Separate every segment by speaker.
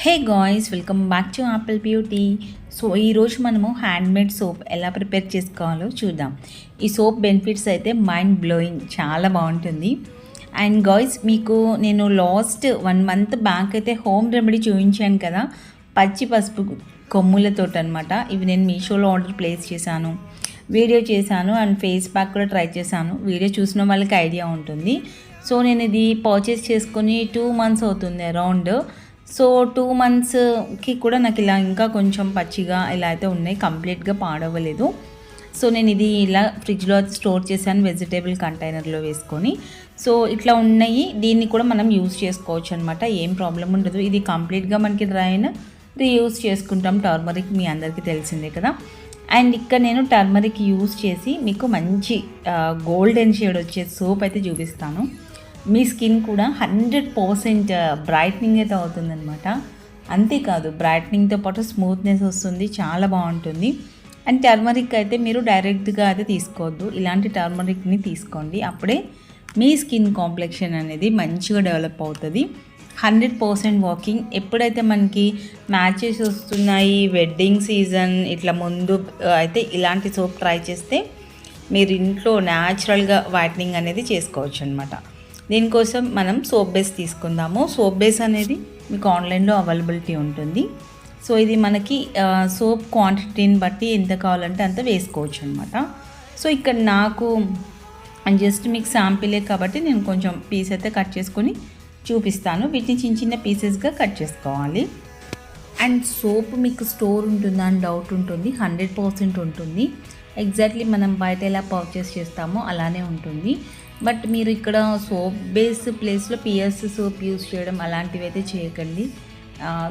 Speaker 1: Hey guys, welcome back to Apple beauty. So ఈరోజు మనము handmade soap ఎలా prepare చేసుకోవాలో చూద్దాం. ఈ సోప్ బెనిఫిట్స్ అయితే మైండ్ బ్లోయింగ్, చాలా బాగుంటుంది. అండ్ గాయ్స్, మీకు నేను లాస్ట్ 1 మంత్ బ్యాక్ అయితే హోమ్ రెమెడీ చూపించాను కదా, పచ్చి పసుపు కొమ్ములతో అనమాట. ఇవి నేను మీషోలో ఆర్డర్ ప్లేస్ చేశాను, వీడియో చేశాను అండ్ ఫేస్ ప్యాక్ కూడా ట్రై చేశాను. వీడియో చూసిన వాళ్ళకి ఐడియా ఉంటుంది. సో నేను ఇది పర్చేస్ చేసుకొని 2 months అవుతుంది అరౌండ్. సో 2 monthsకి కూడా నాకు ఇలా ఇంకా కొంచెం పచ్చిగా ఇలా అయితే ఉన్నాయి, కంప్లీట్గా పాడవ్వలేదు. సో నేను ఇది ఇలా ఫ్రిడ్జ్లో స్టోర్ చేశాను, వెజిటేబుల్ కంటైనర్లో వేసుకొని. సో ఇట్లా ఉన్నాయి, దీన్ని కూడా మనం యూజ్ చేసుకోవచ్చు అనమాట, ఏం ప్రాబ్లం ఉండదు. ఇది కంప్లీట్గా మనకి డ్రై అయిన రీయూజ్ చేసుకుంటాం. టర్మరిక్ మీ అందరికీ తెలిసిందే కదా. అండ్ ఇక్కడ నేను టర్మరిక్ యూజ్ చేసి మీకు మంచి గోల్డెన్ షేడ్ వచ్చే సోప్ అయితే చూపిస్తాను. మీ స్కిన్ కూడా 100% బ్రైట్నింగ్ అయితే అవుతుందన్నమాట. అంతేకాదు, బ్రైట్నింగ్తో పాటు స్మూత్నెస్ వస్తుంది, చాలా బాగుంటుంది. అండ్ టర్మరిక్ అయితే మీరు డైరెక్ట్గా అయితే తీసుకోవద్దు, ఇలాంటి టర్మరిక్ని తీసుకోండి, అప్పుడే మీ స్కిన్ కాంప్లెక్షన్ అనేది మంచిగా డెవలప్ అవుతుంది. 100% వర్కింగ్. ఎప్పుడైతే మనకి మ్యాచెస్ వస్తున్నాయి, వెడ్డింగ్ సీజన్ ఇట్లా ముందు అయితే ఇలాంటి సోప్ ట్రై చేస్తే మీరు ఇంట్లో న్యాచురల్గా వైట్నింగ్ అనేది చేసుకోవచ్చు అనమాట. దీనికోసం మనం సోప్ బేస్ తీసుకుందాము. సోప్ బేస్ అనేది మీకు ఆన్లైన్లో అవైలబిలిటీ ఉంటుంది. సో ఇది మనకి సోప్ క్వాంటిటీని బట్టి ఎంత కావాలంటే అంత వేసుకోవచ్చు అనమాట. సో ఇక్కడ నాకు జస్ట్ మీకు శాంపిలే కాబట్టి నేను కొంచెం పీస్ అయితే కట్ చేసుకొని చూపిస్తాను. వీటిని చిన్న చిన్న పీసెస్గా కట్ చేసుకోవాలి. అండ్ సోప్ మీకు స్టోర్ ఉంటుందా అని డౌట్ ఉంటుంది. 100% ఉంటుంది. ఎగ్జాక్ట్లీ మనం బయట ఎలా పర్చేస్ చేస్తామో అలానే ఉంటుంది. బట్ మీరు ఇక్కడ సోప్ బేస్ ప్లేస్లో పిఎస్ సోప్ యూజ్ చేయడం అలాంటివి అయితే చేయకండి.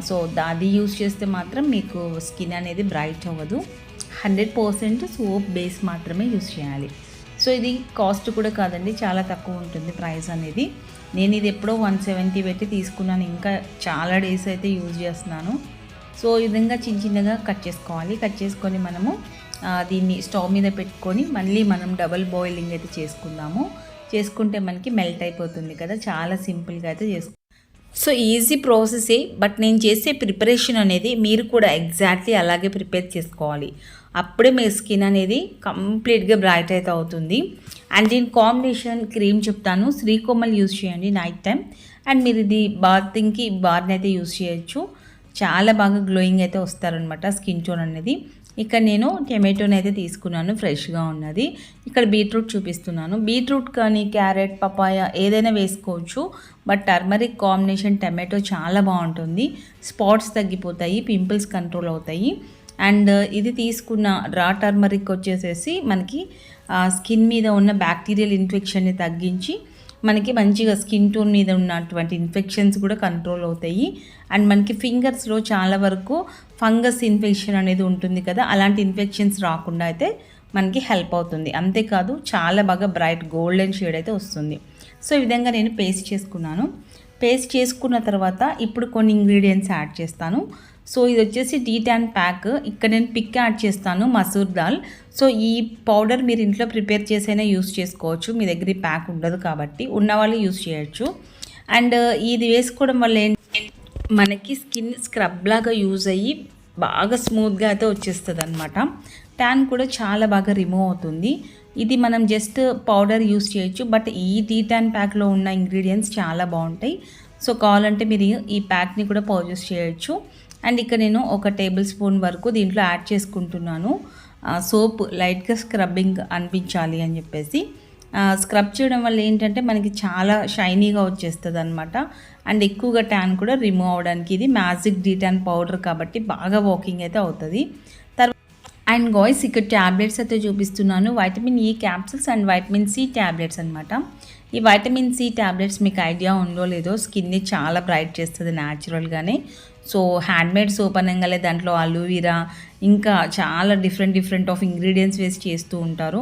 Speaker 1: సో అది యూజ్ చేస్తే మాత్రం మీకు స్కిన్ అనేది బ్రైట్ అవ్వదు. 100% సోప్ బేస్ మాత్రమే యూజ్ చేయాలి. సో ఇది కాస్ట్ కూడా కాదండి, చాలా తక్కువ ఉంటుంది ప్రైస్ అనేది. నేను ఇది ఎప్పుడో 170 పెట్టి తీసుకున్నాను, ఇంకా చాలా డేస్ అయితే యూజ్ చేస్తున్నాను. సో ఈ విధంగా చిన్న చిన్నగా కట్ చేసుకోవాలి. కట్ చేసుకొని మనము దీన్ని స్టవ్ మీద పెట్టుకొని మళ్ళీ మనం డబల్ బాయిలింగ్ అయితే చేసుకుంటే మనకి మెల్ట్ అయిపోతుంది కదా. చాలా సింపుల్గా అయితే సో ఈజీ ప్రాసెసే, బట్ నేను చేసే ప్రిపరేషన్ అనేది మీరు కూడా ఎగ్జాక్ట్లీ అలాగే ప్రిపేర్ చేసుకోవాలి. అప్పుడే మీ స్కిన్ అనేది కంప్లీట్గా బ్రైట్ అయితే అవుతుంది. అండ్ దీని కాంబినేషన్ క్రీమ్ చెప్తాను. శ్రీకోమల్ యూజ్ చేయండి నైట్ టైం. అండ్ మీరు ఇది బాతింగ్కి బార్ని అయితే యూజ్ చేయొచ్చు. చాలా బాగా గ్లోయింగ్ అయితే వస్తారనమాట స్కిన్ టోన్ అనేది. ఇక్కడ నేను టమాటోని అయితే తీసుకున్నాను, ఫ్రెష్గా ఉన్నది. ఇక్కడ బీట్రూట్ చూపిస్తున్నాను. బీట్రూట్ కానీ క్యారెట్, పపాయ ఏదైనా వేసుకోవచ్చు. బట్ టర్మరిక్ కాంబినేషన్ టమాటో చాలా బాగుంటుంది. స్పాట్స్ తగ్గిపోతాయి, పింపుల్స్ కంట్రోల్ అవుతాయి. అండ్ ఇది తీసుకున్న రా టర్మరిక్ వచ్చేసేసి మనకి స్కిన్ మీద ఉన్న బ్యాక్టీరియల్ ఇన్ఫెక్షన్ని తగ్గించి మనకి మంచిగా స్కిన్ టోన్ మీద ఉన్నటువంటి ఇన్ఫెక్షన్స్ కూడా కంట్రోల్ అవుతాయి. అండ్ మనకి ఫింగర్స్లో చాలా వరకు ఫంగస్ ఇన్ఫెక్షన్ అనేది ఉంటుంది కదా, అలాంటి ఇన్ఫెక్షన్స్ రాకుండా అయితే మనకి హెల్ప్ అవుతుంది. అంతేకాదు చాలా బాగా బ్రైట్ గోల్డెన్ షేడ్ అయితే వస్తుంది. సో ఈ విధంగా నేను పేస్ట్ చేసుకున్నాను. పేస్ట్ చేసుకున్న తర్వాత ఇప్పుడు కొన్ని ఇంగ్రీడియంట్స్ యాడ్ చేస్తాను. సో ఇది వచ్చేసి డీటాన్ ప్యాక్. ఇక్కడ నేను పిక్ యాడ్ చేస్తాను, మసూర్ దాల్. సో ఈ పౌడర్ మీరు ఇంట్లో ప్రిపేర్ చేసైనా యూస్ చేసుకోవచ్చు, మీ దగ్గర ఈ ప్యాక్ ఉండదు కాబట్టి, ఉన్నవాళ్ళు యూస్ చేయొచ్చు. అండ్ ఇది వేసుకోవడం వల్ల మనకి స్కిన్ స్క్రబ్ లాగా యూజ్ అయ్యి బాగా స్మూత్గా అయితే వచ్చేస్తుంది అనమాట. ట్యాన్ కూడా చాలా బాగా రిమూవ్ అవుతుంది. ఇది మనం జస్ట్ పౌడర్ యూస్ చేయొచ్చు, బట్ ఈ డీటాన్ ప్యాక్లో ఉన్న ఇంగ్రీడియంట్స్ చాలా బాగుంటాయి. సో కావాలంటే మీరు ఈ ప్యాక్ని కూడా పర్చేస్ చేయొచ్చు. అండ్ ఇక్కడ నేను 1 టేబుల్ స్పూన్ వరకు దీంట్లో యాడ్ చేసుకుంటున్నాను. సోప్ లైట్గా స్క్రబ్బింగ్ అనిపించాలి అని చెప్పేసి స్క్రబ్ చేయడం వల్ల ఏంటంటే మనకి చాలా షైనీగా వచ్చేస్తుంది అనమాట. అండ్ ఎక్కువగా ట్యాన్ కూడా రిమూవ్ అవడానికి ఇది మ్యాజిక్ డీటాన్ పౌడర్ కాబట్టి బాగా వర్కింగ్ అయితే అవుతుంది. అండ్ గాయ్స్, ఇక్కడ ట్యాబ్లెట్స్ అయితే చూపిస్తున్నాను. Vitamin E capsules and vitamin C tablets అనమాట. ఈ వైటమిన్ సి ట్యాబ్లెట్స్ మీకు ఐడియా ఉందో లేదో, స్కిన్ని చాలా బ్రైట్ చేస్తుంది న్యాచురల్గానే. సో హ్యాండ్మేడ్ సోప్ అనగానే దాంట్లో అలోవెరా ఇంకా చాలా డిఫరెంట్ ఆఫ్ ఇంగ్రీడియంట్స్ వేసి చేస్తూ ఉంటారు.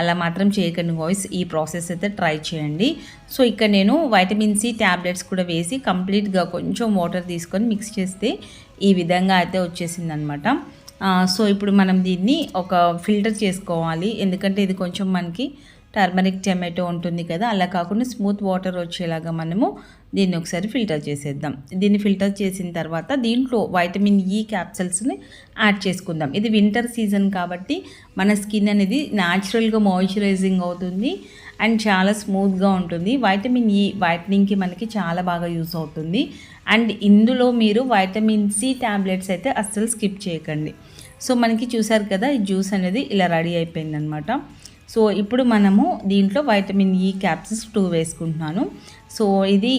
Speaker 1: అలా మాత్రం చేయకండి గాయ్స్, ఈ ప్రాసెస్ అయితే ట్రై చేయండి. సో ఇక్కడ నేను వైటమిన్ సి ట్యాబ్లెట్స్ కూడా వేసి కంప్లీట్గా కొంచెం వాటర్ తీసుకొని మిక్స్ చేస్తే ఈ విధంగా అయితే వచ్చేసింది అనమాట. సో ఇప్పుడు మనం దీన్ని ఒక ఫిల్టర్ చేసుకోవాలి, ఎందుకంటే ఇది కొంచెం మనకి టర్మరిక్ టమాటో ఉంటుంది కదా, అలా కాకుండా స్మూత్ వాటర్ వచ్చేలాగా మనము దీన్ని ఒకసారి ఫిల్టర్ చేసేద్దాం. దీన్ని ఫిల్టర్ చేసిన తర్వాత దీంట్లో వైటమిన్ ఈ క్యాప్సల్స్ని యాడ్ చేసుకుందాం. ఇది వింటర్ సీజన్ కాబట్టి మన స్కిన్ అనేది న్యాచురల్గా మాయిశ్చరైజింగ్ అవుతుంది అండ్ చాలా స్మూత్గా ఉంటుంది. వైటమిన్ ఈ వైట్నింగ్కి మనకి చాలా బాగా యూస్ అవుతుంది. అండ్ ఇందులో మీరు వైటమిన్ సి ట్యాబ్లెట్స్ అయితే అస్సలు స్కిప్ చేయకండి. సో మనకి చూసారు కదా, ఈ జ్యూస్ అనేది ఇలా రెడీ అయిపోయిందనమాట. సో ఇప్పుడు మనము దీంట్లో వైటమిన్ ఈ క్యాప్సూల్స్ 2 వేసుకుంటున్నాను. సో ఇది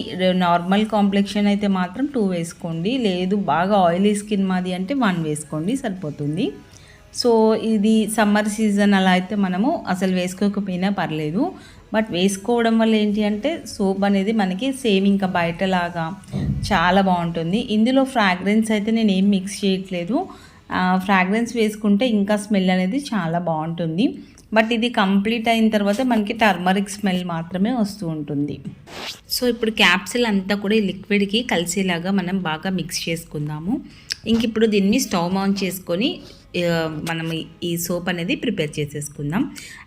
Speaker 1: నార్మల్ కాంప్లెక్షన్ అయితే మాత్రం 2 వేసుకోండి, లేదు బాగా ఆయిలీ స్కిన్ మాది అంటే 1 వేసుకోండి సరిపోతుంది. సో ఇది సమ్మర్ సీజన్ అలా అయితే మనము అసలు వేసుకోకపోయినా పర్లేదు, బట్ వేసుకోవడం వల్ల ఏంటి అంటే సోప్ అనేది మనకి సేమ్ ఇంకా బయటలాగా చాలా బాగుంటుంది. ఇందులో ఫ్రాగ్రెన్స్ అయితే నేను ఏం మిక్స్ చేయట్లేదు. ఫ్రాగ్రెన్స్ వేసుకుంటే ఇంకా స్మెల్ అనేది చాలా బాగుంటుంది, బట్ ఇది కంప్లీట్ అయిన తర్వాత మనకి టర్మరిక్ స్మెల్ మాత్రమే వస్తూ ఉంటుంది. సో ఇప్పుడు క్యాప్సిల్ అంతా కూడా ఈ లిక్విడ్కి కలిసేలాగా మనం బాగా మిక్స్ చేసుకుందాము. ఇంక ఇప్పుడు దీన్ని స్టవ్ ఆన్ చేసుకొని మనం ఈ సోప్ అనేది ప్రిపేర్ చేసేసుకుందాం.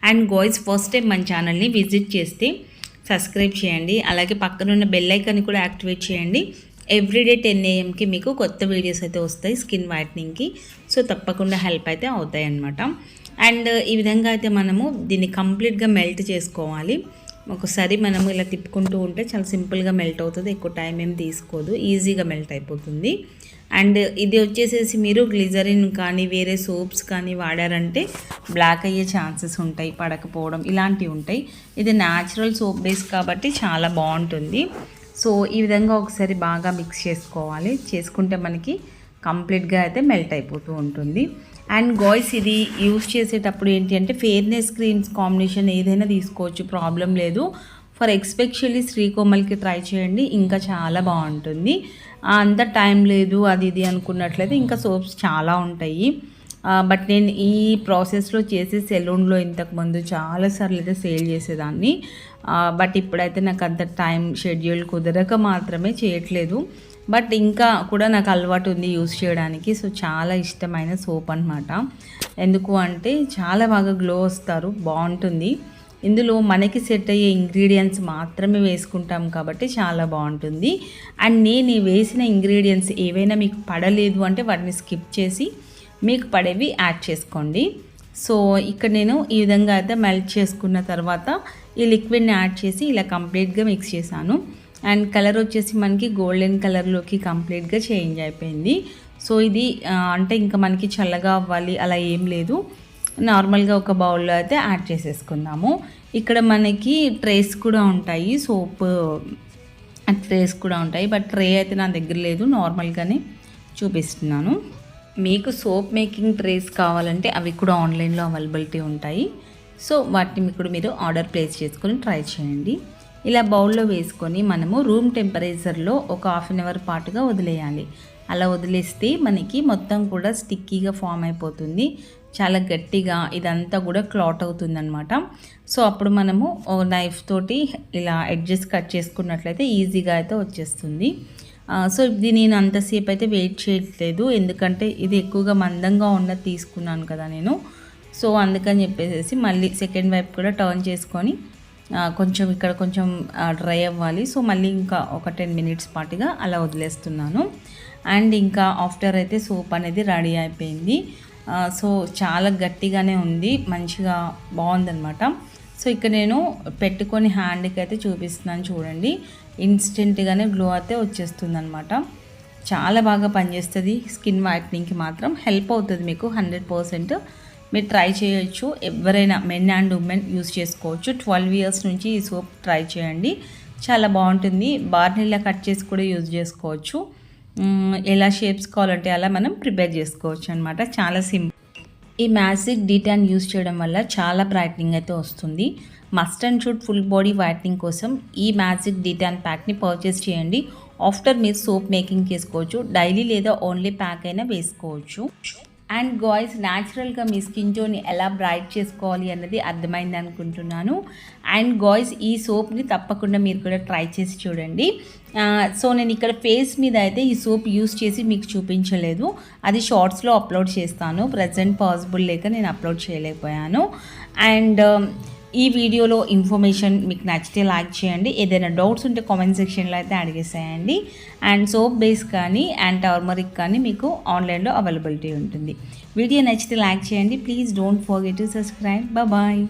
Speaker 1: అండ్ గాయ్స్, ఫస్ట్ టైం మన ఛానల్ని విజిట్ చేస్తే సబ్స్క్రైబ్ చేయండి, అలాగే పక్కనున్న బెల్ ఐకాన్ని కూడా యాక్టివేట్ చేయండి. ఎవ్రీడే 10 AM మీకు కొత్త వీడియోస్ అయితే వస్తాయి స్కిన్ వైట్నింగ్కి. సో తప్పకుండా హెల్ప్ అయితే అవుతాయి అన్నమాట. అండ్ ఈ విధంగా అయితే మనము దీన్ని కంప్లీట్గా మెల్ట్ చేసుకోవాలి. ఒకసారి మనము ఇలా తిప్పుకుంటూ ఉంటే చాలా సింపుల్గా మెల్ట్ అవుతుంది, ఎక్కువ టైం ఏం తీసుకోదు, ఈజీగా మెల్ట్ అయిపోతుంది. అండ్ ఇది వచ్చేసేసి మీరు గ్లిజరిన్ కానీ వేరే సోప్స్ కానీ వాడారంటే బ్లాక్ అయ్యే ఛాన్సెస్ ఉంటాయి, పడకపోవడం ఇలాంటివి ఉంటాయి. ఇది న్యాచురల్ సోప్ బేస్ కాబట్టి చాలా బాగుంటుంది. సో ఈ విధంగా ఒకసారి బాగా మిక్స్ చేసుకోవాలి, చేసుకుంటే మనకి కంప్లీట్గా అయితే మెల్ట్ అయిపోతూ ఉంటుంది. అండ్ గాయ్స్, ఇది యూస్ చేసేటప్పుడు ఏంటి అంటే ఫెయిర్నెస్ క్రీమ్స్ కాంబినేషన్ ఏదైనా తీసుకోవచ్చు, ప్రాబ్లం లేదు. ఫర్ ఎస్పెషల్లీ శ్రీకోమల్కి ట్రై చేయండి, ఇంకా చాలా బాగుంటుంది. అంత టైం లేదు అది ఇది అనుకున్నట్లయితే ఇంకా సోప్స్ చాలా ఉంటాయి. బట్ నేను ఈ ప్రాసెస్లో చేసి సెలూన్లో ఇంతకుముందు చాలాసార్లు అయితే సేల్ చేసేదాన్ని. బట్ ఇప్పుడైతే నాకు అంత టైం షెడ్యూల్ కుదరక మాత్రమే చేయట్లేదు. బట్ ఇంకా కూడా నాకు అలవాటు ఉంది యూస్ చేయడానికి. సో చాలా ఇష్టమైన సోప్ అనమాట. ఎందుకు అంటే చాలా బాగా గ్లో వస్తారు, బాగుంటుంది. ఇందులో మనకి సెట్ అయ్యే ఇంగ్రీడియంట్స్ మాత్రమే వేసుకుంటాం కాబట్టి చాలా బాగుంటుంది. అండ్ నేను వేసిన ఇంగ్రీడియంట్స్ ఏవైనా మీకు పడలేదు అంటే వాటిని స్కిప్ చేసి మీకు పడేవి యాడ్ చేసుకోండి. సో ఇక్కడ నేను ఈ విధంగా అయితే మెల్ట్ చేసుకున్న తర్వాత ఈ లిక్విడ్ని యాడ్ చేసి ఇలా కంప్లీట్గా మిక్స్ చేశాను. అండ్ కలర్ వచ్చేసి మనకి గోల్డెన్ కలర్లోకి కంప్లీట్గా చేంజ్ అయిపోయింది. సో ఇది అంటే ఇంకా మనకి చల్లగా అవ్వాలి అలా ఏం లేదు, నార్మల్గా ఒక బౌల్లో అయితే యాడ్ చేసేసుకుందాము. ఇక్కడ మనకి ట్రేస్ కూడా ఉంటాయి, సోప్ ట్రేస్ కూడా ఉంటాయి, బట్ ట్రే అయితే నా దగ్గర లేదు, నార్మల్గానే చూపిస్తున్నాను. మీకు సోప్ మేకింగ్ ట్రేస్ కావాలంటే అవి కూడా ఆన్లైన్లో అవైలబిలిటీ ఉంటాయి. సో వాటిని కూడా మీరు ఆర్డర్ ప్లేస్ చేసుకొని ట్రై చేయండి. ఇలా బౌల్లో వేసుకొని మనము రూమ్ టెంపరేచర్లో ఒక 1/2 అవర్ పాటుగా వదిలేయాలి. అలా వదిలేస్తే మనకి మొత్తం కూడా స్టిక్కీగా ఫామ్ అయిపోతుంది, చాలా గట్టిగా ఇదంతా కూడా క్లాట్ అవుతుందన్నమాట. సో అప్పుడు మనము నైఫ్ తోటి ఇలా ఎడ్జెస్ కట్ చేసుకున్నట్లయితే ఈజీగా అయితే వచ్చేస్తుంది. సో ఇది నేను అంతసేపు అయితే వెయిట్ చేయట్లేదు, ఎందుకంటే ఇది ఎక్కువగా మందంగా ఉన్నది తీసుకున్నాను కదా నేను. సో అందుకని చెప్పేసి మళ్ళీ సెకండ్ వైపు కూడా టర్న్ చేసుకొని కొంచెం ఇక్కడ కొంచెం డ్రై అవ్వాలి. సో మళ్ళీ ఇంకా ఒక 10 మినిట్స్ పాటుగా అలా వదిలేస్తున్నాను. అండ్ ఇంకా ఆఫ్టర్ అయితే సోప్ అనేది రెడీ అయిపోయింది. సో చాలా గట్టిగానే ఉంది, మంచిగా బాగుందన్నమాట. సో ఇక్కడ నేను పెట్టుకొని హ్యాండ్కి అయితే చూపిస్తున్నాను చూడండి, ఇన్స్టెంట్గానే గ్లో అయితే వచ్చేస్తుంది అనమాట. చాలా బాగా పనిచేస్తుంది, స్కిన్ వైట్నింగ్కి మాత్రం హెల్ప్ అవుతుంది మీకు 100%. మీరు ట్రై చేయొచ్చు, ఎవరైనా మెన్ అండ్ ఉమెన్ యూస్ చేసుకోవచ్చు. 12 ఇయర్స్ నుంచి ఈ సోప్ ట్రై చేయండి, చాలా బాగుంటుంది. బార్నిలా కట్ చేసి కూడా యూజ్ చేసుకోవచ్చు, ఎలా షేప్స్ కావాలంటే అలా మనం ప్రిపేర్ చేసుకోవచ్చు అనమాట, చాలా సింపుల్. ఈ మ్యాజిక్ డీటాన్ యూజ్ చేయడం వల్ల చాలా బ్రైట్నింగ్ అయితే వస్తుంది. Must and should full body whitening కోసం ఈ మ్యాజిక్ డీటాన్ ప్యాక్ని పర్చేస్ చేయండి. ఆఫ్టర్ మీరు సోప్ మేకింగ్ చేసుకోవచ్చు, డైలీ లేదా ఓన్లీ ప్యాక్ అయినా వేసుకోవచ్చు. అండ్ గాయ్స్, న్యాచురల్గా మీ స్కిన్ టోన్ని ఎలా బ్రైట్ చేసుకోవాలి అన్నది అర్థమైంది అనుకుంటున్నాను. అండ్ గాయ్స్, ఈ సోప్ని తప్పకుండా మీరు కూడా ట్రై చేసి చూడండి. సో నేను ఇక్కడ ఫేస్ మీద అయితే ఈ సోప్ యూస్ చేసి మీకు చూపించలేదు, అది షార్ట్స్లో అప్లోడ్ చేస్తాను. ప్రజెంట్ పాసిబుల్ లేక నేను అప్లోడ్ చేయలేకపోయాను. అండ్ ఈ వీడియోలో ఇన్ఫర్మేషన్ మీకు నచ్చితే లైక్ చేయండి. ఏదైనా డౌట్స్ ఉంటే కామెంట్ సెక్షన్లో అయితే అడిగేసేయండి. అండ్ సోప్ బేస్ కానీ అండ్ టర్మరిక్ కానీ మీకు ఆన్లైన్లో అవైలబిలిటీ ఉంటుంది. వీడియో నచ్చితే లైక్ చేయండి. Please don't forget to subscribe. Bye.